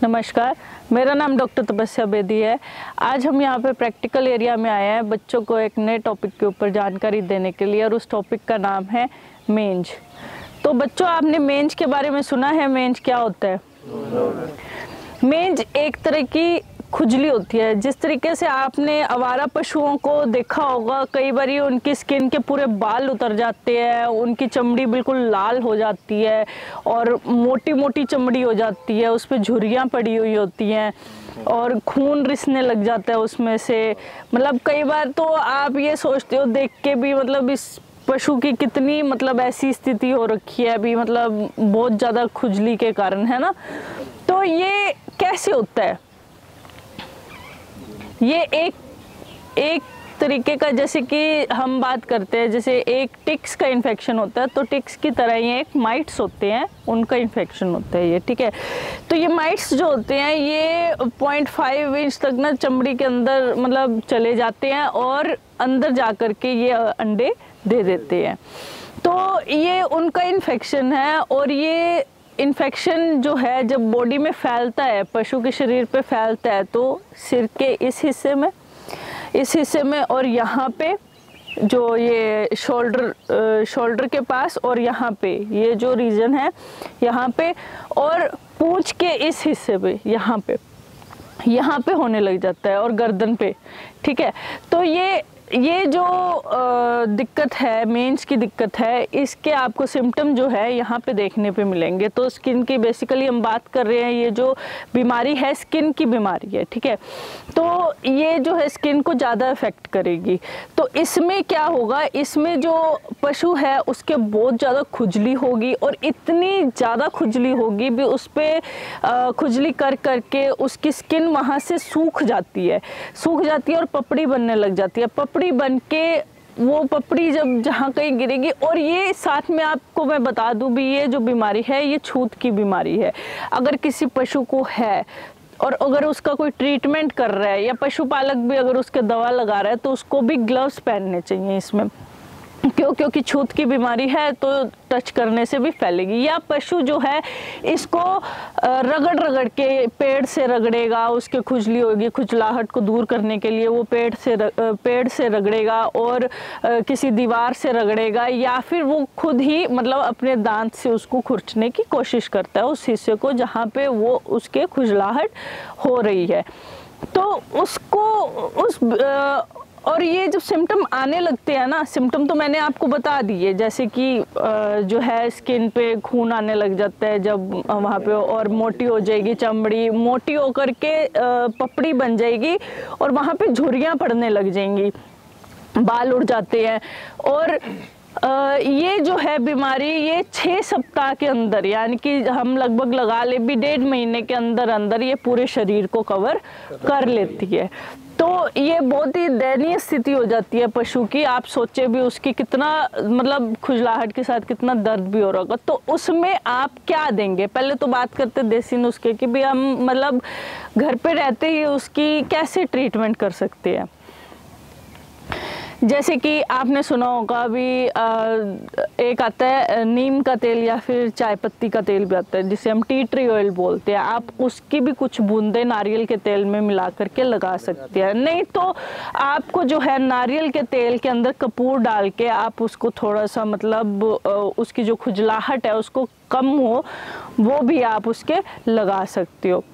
नमस्कार, मेरा नाम डॉक्टर तपस्या बेदी है। आज हम यहाँ पे प्रैक्टिकल एरिया में आए हैं बच्चों को एक नए टॉपिक के ऊपर जानकारी देने के लिए, और उस टॉपिक का नाम है मेंज। तो बच्चों, आपने मेंज के बारे में सुना है? मेंज क्या होता है? मेंज एक तरह की खुजली होती है। जिस तरीके से आपने आवारा पशुओं को देखा होगा, कई बार उनकी स्किन के पूरे बाल उतर जाते हैं, उनकी चमड़ी बिल्कुल लाल हो जाती है और मोटी मोटी चमड़ी हो जाती है, उस पर झुर्रियाँ पड़ी हुई होती हैं और खून रिसने लग जाता है उसमें से। मतलब कई बार तो आप ये सोचते हो देख के भी, मतलब इस पशु की कितनी मतलब ऐसी स्थिति हो रखी है अभी, मतलब बहुत ज़्यादा खुजली के कारण, है ना। तो ये कैसे होता है? ये एक तरीके का, जैसे कि हम बात करते हैं, जैसे एक टिक्स का इन्फेक्शन होता है, तो टिक्स की तरह ये एक माइट्स होते हैं, उनका इन्फेक्शन होता है ये, ठीक है। तो ये माइट्स जो होते हैं ये 0.5 इंच तक ना चमड़ी के अंदर मतलब चले जाते हैं और अंदर जा कर के ये अंडे दे देते हैं। तो ये उनका इन्फेक्शन है, और ये इन्फेक्शन जो है जब बॉडी में फैलता है, पशु के शरीर पे फैलता है, तो सिर के इस हिस्से में और यहाँ पे जो ये शोल्डर के पास, और यहाँ पे ये जो रीजन है यहाँ पे, और पूंछ के इस हिस्से पे यहाँ पे होने लग जाता है, और गर्दन पे, ठीक है। तो ये जो दिक्कत है, मेंज की दिक्कत है, इसके आपको सिम्टम जो है यहाँ पे देखने पे मिलेंगे। तो स्किन की बेसिकली हम बात कर रहे हैं, ये जो बीमारी है स्किन की बीमारी है, ठीक है। तो ये जो है स्किन को ज़्यादा इफेक्ट करेगी। तो इसमें क्या होगा, इसमें जो पशु है उसके बहुत ज़्यादा खुजली होगी, और इतनी ज़्यादा खुजली होगी भी, उस पर खुजली कर करके उसकी स्किन वहाँ से सूख जाती है और पपड़ी बनने लग जाती है। पपड़ी बन के वो पपड़ी जब जहाँ कहीं गिरेगी, और ये साथ में आपको मैं बता दूं भी, ये जो बीमारी है ये छूत की बीमारी है। अगर किसी पशु को है और अगर उसका कोई ट्रीटमेंट कर रहा है, या पशुपालक भी अगर उसके दवा लगा रहा है, तो उसको भी ग्लव्स पहनने चाहिए इसमें। क्योंकि छूत की बीमारी है तो टच करने से भी फैलेगी। या पशु जो है इसको रगड़ के पेड़ से रगड़ेगा, उसके खुजली होगी, खुजलाहट को दूर करने के लिए वो पेड़ से रगड़ेगा, और किसी दीवार से रगड़ेगा, या फिर वो खुद ही मतलब अपने दांत से उसको खुरचने की कोशिश करता है उस हिस्से को जहाँ पे वो उसके खुजलाहट हो रही है। तो उसको और ये जब सिम्टम आने लगते हैं ना, सिम्टम तो मैंने आपको बता दिए, जैसे कि जो है स्किन पे खून आने लग जाता है जब वहाँ पे, और मोटी हो जाएगी चमड़ी, मोटी होकर के पपड़ी बन जाएगी, और वहाँ पे झुर्रियाँ पड़ने लग जाएंगी, बाल उड़ जाते हैं। और ये जो है बीमारी ये 6 सप्ताह के अंदर, यानी कि हम लगभग लगा ले भी 1.5 महीने के अंदर ये पूरे शरीर को कवर कर लेती है। तो ये बहुत ही दयनीय स्थिति हो जाती है पशु की। आप सोचे भी उसकी कितना मतलब खुजलाहट के साथ कितना दर्द भी हो रहा होगा। तो उसमें आप क्या देंगे? पहले तो बात करते देसी नुस्खे की भी, हम मतलब घर पे रहते ही उसकी कैसे ट्रीटमेंट कर सकते हैं। जैसे कि आपने सुना होगा अभी एक आता है नीम का तेल, या फिर चाय पत्ती का तेल भी आता है जिसे हम टी ट्री ऑयल बोलते हैं। आप उसकी भी कुछ बूंदे नारियल के तेल में मिला करके लगा सकते हैं। नहीं तो आपको जो है नारियल के तेल के अंदर कपूर डाल के आप उसको थोड़ा सा मतलब उसकी जो खुजलाहट है उसको कम हो, वो भी आप उसके लगा सकते हो।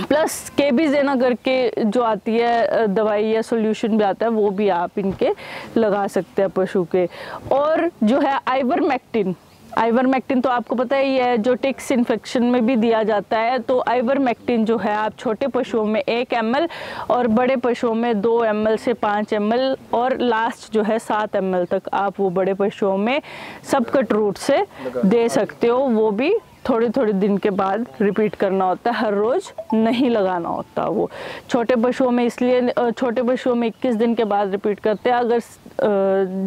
प्लस केबीजेना करके जो आती है दवाई या सॉल्यूशन भी आता है, वो भी आप इनके लगा सकते हैं पशु के। और जो है आइवरमेक्टिन तो आपको पता ही है, जो टिक्स इन्फेक्शन में भी दिया जाता है। तो आइवरमेक्टिन जो है आप छोटे पशुओं में 1 ml और बड़े पशुओं में 2 ml से 5 ml, और लास्ट जो है 7 ml तक आप वो बड़े पशुओं में सबकट रूट से दे सकते हो। वो भी थोड़े दिन के बाद रिपीट करना होता है, हर रोज़ नहीं लगाना होता। वो छोटे पशुओं में इसलिए छोटे पशुओं में 21 दिन के बाद रिपीट करते हैं। अगर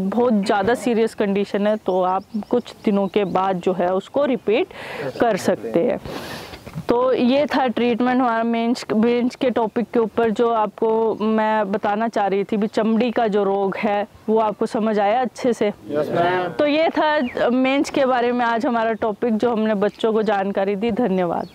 बहुत ज़्यादा सीरियस कंडीशन है तो आप कुछ दिनों के बाद जो है उसको रिपीट कर सकते हैं। तो ये था ट्रीटमेंट हमारा मेंज के टॉपिक के ऊपर, जो आपको मैं बताना चाह रही थी भी चमड़ी का जो रोग है वो आपको समझ आया अच्छे से? तो ये था मेंज के बारे में आज हमारा टॉपिक, जो हमने बच्चों को जानकारी दी। धन्यवाद।